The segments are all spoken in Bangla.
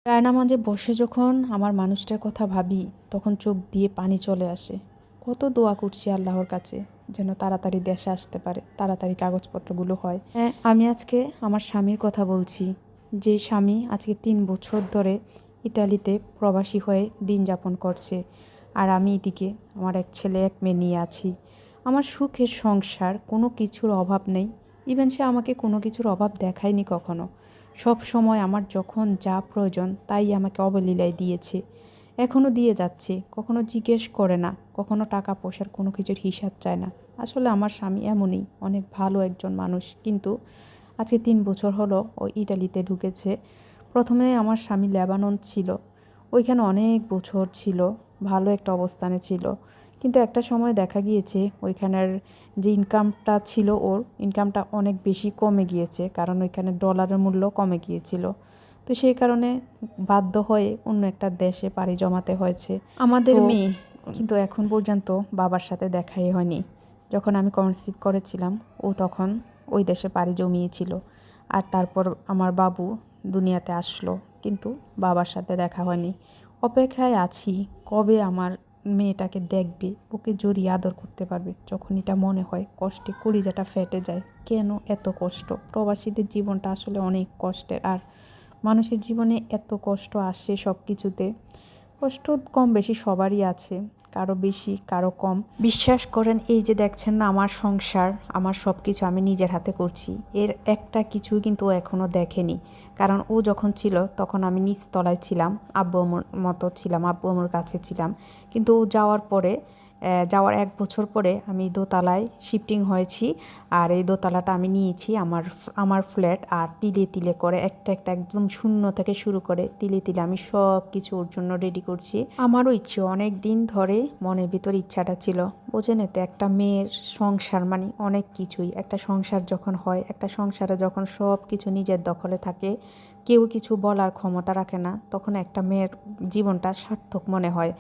ডায়নামাজে বসে যখন আমার মানুষটার কথা ভাবি তখন চোখ দিয়ে পানি চলে আসে। কত দোয়া করছি আল্লাহর কাছে যেন তাড়াতাড়ি দেশে আসতে পারে, তাড়াতাড়ি কাগজপত্রগুলো হয়। হ্যাঁ, আমি আজকে আমার স্বামীর কথা বলছি, যে স্বামী আজকে 3 বছর ধরে ইতালিতে প্রবাসী হয়ে দিন যাপন করছে। আর আমি এদিকে আমার এক ছেলে এক মেয়ে নিয়ে আছি। আমার সুখের সংসার, কোনো কিছুর অভাব নেই। ইভেন সে আমাকে কোনো কিছুর অভাব দেখায়নি কখনো। সব সময় আমার যখন যা প্রয়োজন তাই আমাকে অবলীলায় দিয়েছে, এখনও দিয়ে যাচ্ছে। কখনো জিজ্ঞেস করে না, কখনো টাকা পয়সার কোনো কিছুর হিসাব চায় না। আসলে আমার স্বামী এমনই, অনেক ভালো একজন মানুষ। কিন্তু আজকে 3 বছর হলো ও ইটালিতে ঢুকেছে। প্রথমে আমার স্বামী লেবানন ছিল, ওইখানে অনেক বছর ছিল, ভালো একটা অবস্থানে ছিল। কিন্তু একটা সময় দেখা গিয়েছে ওইখানের যে ইনকামটা ছিল, ওর ইনকামটা অনেক বেশি কমে গিয়েছে, কারণ ওইখানে ডলারের মূল্য কমে গিয়েছিল। তো সেই কারণে বাধ্য হয়ে অন্য একটা দেশে পাড়ি জমাতে হয়েছে আমাদের মেয়ে। কিন্তু এখন পর্যন্ত বাবার সাথে দেখাই হয়নি। যখন আমি কনসিভ করেছিলাম ও তখন ওই দেশে পাড়ি জমিয়েছিল। আর তারপর আমার বাবু দুনিয়াতে আসলো, কিন্তু বাবার সাথে দেখা হয়নি। অপেক্ষায় আছি কবে আমার মেয়েটাকে দেখবে, ওকে জড়িয়ে আদর করতে পারবে। যখন এটা মনে হয় কষ্টে কলিজাটা ফেটে যায়। কেন এত কষ্ট? প্রবাসীদের জীবনটা আসলে অনেক কষ্টের। আর মানুষের জীবনে এত কষ্ট আসে, সব কিছুতে কষ্ট কম বেশি সবারই আছে, কারো বেশি কারো কম। বিশ্বাস করেন, এই যে দেখছেন না আমার সংসার, আমার সব কিছু আমি নিজের হাতে করছি, এর একটা কিছুই কিন্তু ও এখনও দেখেনি। কারণ ও যখন ছিল তখন আমি নিচতলায় ছিলাম, আব্বু আম্মুর মতো ছিলাম, আব্বু আম্মুর কাছে ছিলাম। কিন্তু ও যাওয়ার পরে, যাওয়ার 1 বছর পরে আমি দোতলায় শিফটিং হয়েছি। আর এই দোতলাটা আমি নিয়েছি আমার ফ্ল্যাট। আর তিলে তিলে করে একটা একটা একদম শূন্য থেকে শুরু করে তিলে তিলে আমি সব কিছু ওর জন্য রেডি করছি। আমারও ইচ্ছে, অনেক দিন ধরে মনের ভিতর ইচ্ছাটা ছিল। বোঝেন তো, একটা মেয়ের সংসার মানে অনেক কিছুই। একটা সংসার যখন হয়, একটা সংসারে যখন সব কিছু নিজের দখলে থাকে, কেউ কিছু বলার ক্ষমতা রাখে না, তখন একটা মেয়ের জীবনটা সার্থক মনে হয়।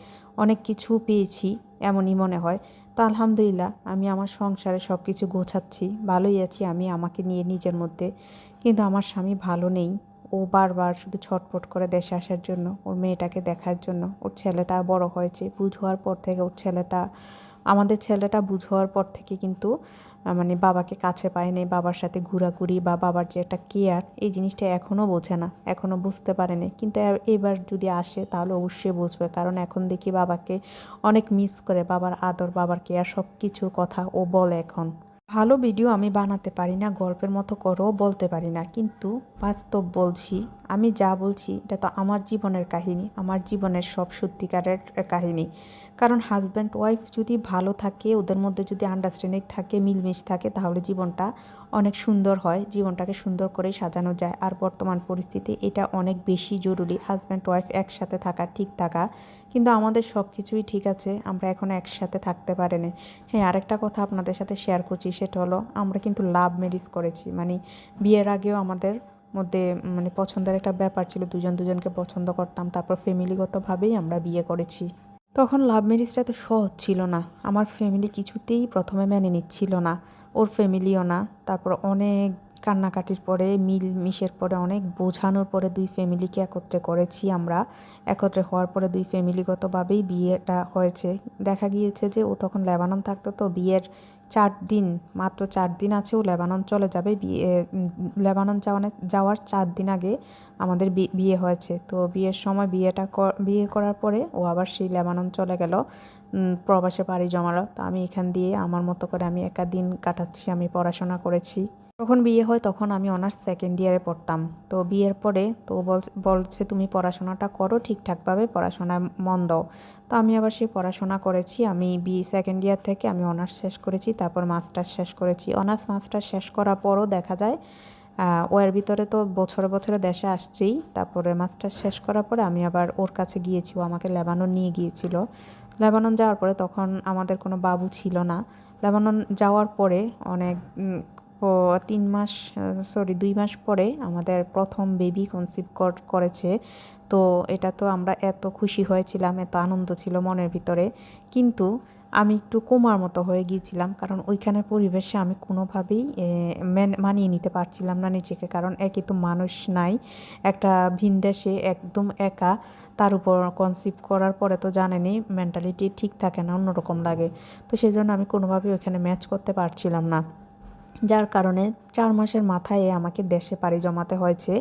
অনেক কিছু পেয়েছি এমনই মনে হয়। তো আলহামদুলিল্লাহ, আমি আমার সংসারে সব কিছু গোছাচ্ছি, ভালোই আছি আমি আমাকে নিয়ে নিজের মধ্যে। কিন্তু আমার স্বামী ভালো নেই। ও বারবার শুধু ছটফট করে দেশে আসার জন্য, ওর মেয়েটাকে দেখার জন্য। ওর ছেলেটা বড় হয়েছে, বুঝ হওয়ার পর থেকে আমাদের ছেলেটা বুঝ হওয়ার পর থেকে কিন্তু মানে বাবাকে কাছে পায়নি। বাবার সাথে ঘোরাঘুরি বা বাবার যে একটা কেয়ার, এই জিনিসটা এখনও বোঝে না, এখনও বুঝতে পারেনি। কিন্তু এবার যদি আসে তাহলে অবশ্যই বুঝবে, কারণ এখন দেখি বাবাকে অনেক মিস করে। বাবার আদর, বাবার কেয়ার, সব কিছুর কথা ও বলে এখন। ভালো ভিডিও আমি বানাতে পারি না, গল্পের মতো করেও বলতে পারি না, কিন্তু বাস্তব বলছি। আমি যা বলছি এটা তো আমার জীবনের কাহিনী, আমার জীবনের সব সত্যিকারের কাহিনী। কারণ হাজব্যান্ড ওয়াইফ যদি ভালো থাকে, ওদের মধ্যে যদি আন্ডারস্ট্যান্ডিং থাকে, মিলমিশ থাকে, তাহলে জীবনটা অনেক সুন্দর হয়, জীবনটাকে সুন্দর করে সাজানো যায়। আর বর্তমান পরিস্থিতি এটা অনেক বেশি জরুরি, হাজব্যান্ড ওয়াইফ একসাথে থাকা, ঠিক থাকা। কিন্তু আমাদের সব কিছুই ঠিক আছে, আমরা এখনও একসাথে থাকতে পারিনি। হ্যাঁ, আরেকটা কথা আপনাদের সাথে শেয়ার করছি, সেটা হলো আমরা কিন্তু লাভ ম্যারেজ করেছি। মানে বিয়ের আগেও আমাদের মধ্যে মানে পছন্দের একটা ব্যাপার ছিল, দুজন দুজনকে পছন্দ করতাম। তারপর ফ্যামিলিগতভাবেই আমরা বিয়ে করেছি। তখন লাভ ম্যারেজটা তো সহজ ছিল না। আমার ফ্যামিলি কিছুতেই প্রথমে মেনে নিচ্ছিল না, ওর ফ্যামিলিও না। তারপর অনেক কান্নাকাটির পরে, মিলমিশের পরে, অনেক বোঝানোর পরে দুই ফ্যামিলিকে একত্রে করেছি আমরা। একত্রে হওয়ার পরে দুই ফ্যামিলিগতভাবেই বিয়েটা হয়েছে। দেখা গিয়েছে যে ও তখন লেবানন থাকতো, তো বিয়ের 4 দিন, মাত্র 4 দিন আছে ও লেবানন চলে যাবে। লেবানন যাওয়ার 4 দিন আগে আমাদের বিয়ে হয়েছে। তো বিয়ের সময় বিয়ে করার পরে ও আবার সেই লেবানন চলে গেল, প্রবাসে পাড়ি জমালো। তো আমি এখান দিয়ে আমার মতো করে আমি একা দিন কাটাচ্ছি, আমি পড়াশোনা করেছি। তখন বিয়ে হয়, তখন আমি অনার্স সেকেন্ড ইয়ারে পড়তাম। তো বিয়ের পরে তো বলছে তুমি পড়াশোনাটা করো ঠিকঠাকভাবে, পড়াশোনায় মন দাও। তো আমি আবার সেই পড়াশোনা করেছি। আমি সেকেন্ড ইয়ার থেকে আমি অনার্স শেষ করেছি, তারপর মাস্টার্স শেষ করেছি। অনার্স মাস্টার্স শেষ করার পরও দেখা যায় ওর ভিতরে তো বছরে বছরে দেশে আসছেই। তারপরে মাস্টার্স শেষ করার পরে আমি আবার ওর কাছে গিয়েছি, ও আমাকে লেবানন নিয়ে গিয়েছিল। লেবানন যাওয়ার পরে তখন আমাদের কোনো বাবু ছিল না। লেবানন যাওয়ার পরে অনেক 3 মাস, 2 মাস পরে আমাদের প্রথম বেবি কনসিভ করেছে। তো এটা তো আমরা এত খুশি হয়েছিলাম, এত আনন্দ ছিল মনের ভিতরে। কিন্তু আমি একটু কোমার মতো হয়ে গিয়েছিলাম, কারণ ওইখানের পরিবেশে আমি কোনোভাবেই মানিয়ে নিতে পারছিলাম না নিজেকে। কারণ একই তো মানুষ নাই, একটা ভিন দেশে একদম একা, তার উপর কনসিভ করার পরে তো জানেনই মেন্টালিটি ঠিক থাকে না, অন্যরকম লাগে। তো সেই জন্য আমি কোনোভাবেই ওইখানে ম্যাচ করতে পারছিলাম না, যার কারণে 4 মাসের মাথায় আমাকে দেশে পাড়ি জমাতে হয়েছে।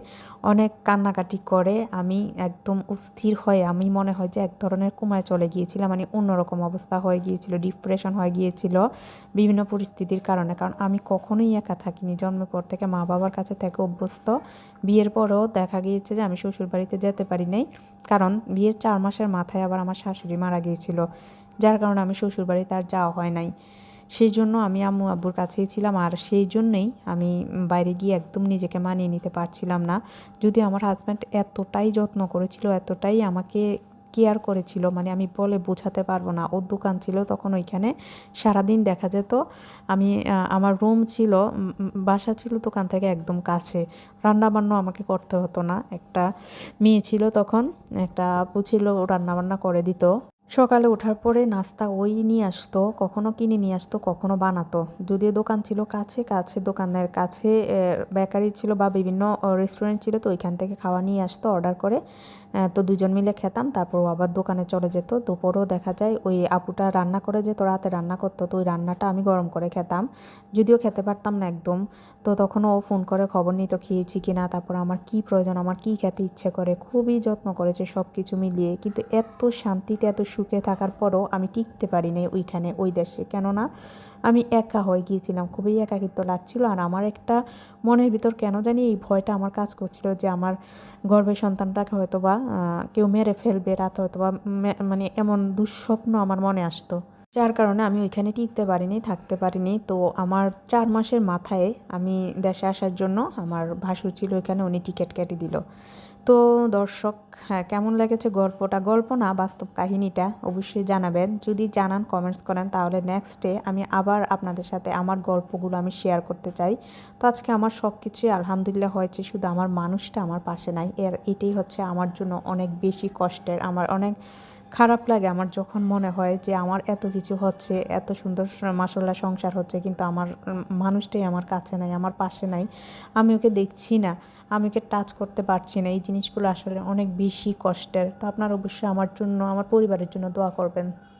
অনেক কান্নাকাটি করে আমি একদম অস্থির হয়ে, আমি মনে হয় যে এক ধরনের কোমায় চলে গিয়েছিলাম, মানে অন্যরকম অবস্থা হয়ে গিয়েছিল, ডিপ্রেশন হয়ে গিয়েছিল বিভিন্ন পরিস্থিতির কারণে। কারণ আমি কখনোই একা থাকিনি, জন্মের পর থেকে মা বাবার কাছে থেকে অভ্যস্ত। বিয়ের পরেও দেখা গিয়েছে যে আমি শ্বশুর বাড়িতে যেতে পারি নাই, কারণ বিয়ের 4 মাসের মাথায় আবার আমার শাশুড়ি মারা গিয়েছিল, যার কারণে আমি শ্বশুর বাড়িতে আর যাওয়া হয় নাই। সেই জন্য আমি আম্মু আব্বুর কাছেই ছিলাম, আর সেই জন্যেই আমি বাইরে গিয়ে একদম নিজেকে মানিয়ে নিতে পারছিলাম না। যদিও আমার হাজব্যান্ড এতটাই যত্ন করেছিল, এতটাই আমাকে কেয়ার করেছিল, মানে আমি বলে বোঝাতে পারবো না। ওর দোকান ছিল তখন ওইখানে, সারাদিন দেখা যেত আমি আমার রুম ছিল, বাসা ছিল দোকান থেকে একদম কাছে, রান্নাবান্না আমাকে করতে হতো না। একটা মেয়ে ছিল তখন, একটা আপু ছিল, ও রান্নাবান্না করে দিত। সকালে ওঠার পরে নাস্তা ওই নিয়ে আসতো, কখনো কিনে নিয়ে আসতো, কখনো বানাতো। যদিও দোকান ছিল কাছে কাছে, দোকানের কাছে বেকারি ছিল বা বিভিন্ন রেস্টুরেন্ট ছিল, তো ওইখান থেকে খাওয়া নিয়ে আসতো অর্ডার করে। তো দুজন মিলে খেতাম, তারপর ও আবার দোকানে চলে যেত। দুপুরেও দেখা যায় ওই আপুটা রান্না করে যেত, রাতে রান্না করতো, তো ওই রান্নাটা আমি গরম করে খেতাম, যদিও খেতে পারতাম না একদম। তো তখনও ও ফোন করে খবর নিত খেয়েছি কি না, তারপর আমার কি প্রয়োজন, আমার কি খেতে ইচ্ছে করে, খুবই যত্ন করেছে সব কিছু মিলিয়ে। কিন্তু এত শান্তিতে এত সুখে থাকার পরও আমি টিকতে পারিনি ওইখানে, ওই দেশে। কেননা আমি একা হয়ে গিয়েছিলাম, খুবই একাকিত্ব লাগছিল। আর আমার একটা মনের ভিতর কেন জানি এই ভয়টা আমার কাজ করছিল যে আমার গর্ভের সন্তানটাকে হয়তো বা কেউ মেরে ফেলবে, রাত হয়তো বা মানে এমন দুঃস্বপ্ন আমার মনে আসতো, যার কারণে আমি ওইখানে টিকতে পারিনি, থাকতে পারিনি। তো আমার 4 মাসের মাথায় আমি দেশে আসার জন্য আমার ভাসুর ছিল ওইখানে, উনি টিকিট কেটে দিল। তো দর্শক, হ্যাঁ, কেমন লেগেছে গল্পটা, গল্প না বাস্তব কাহিনীটা, অবশ্যই জানাবেন। যদি জানান, কমেন্টস করেন, তাহলে নেক্সটে আমি আবার আপনাদের সাথে আমার গল্পগুলো আমি শেয়ার করতে চাই। তো আজকে আমার সব কিছুই আলহামদুলিল্লাহ হয়েছে, শুধু আমার মানুষটা আমার পাশে নাই, এটাই হচ্ছে আমার জন্য অনেক বেশি কষ্টের। আমার অনেক খারাপ লাগে আমার যখন মনে হয় যে আমার এত কিছু হচ্ছে, এত সুন্দর মাসাল্লাহ সংসার হচ্ছে, কিন্তু আমার মানুষটাই আমার কাছে নাই, আমার পাশে নাই, আমি ওকে দেখছি না, আমি ওকে টাচ করতে পারছি না। এই জিনিসগুলো আসলে অনেক বেশি কষ্টের। তো আপনারা অবশ্যই আমার জন্য, আমার পরিবারের জন্য দোয়া করবেন।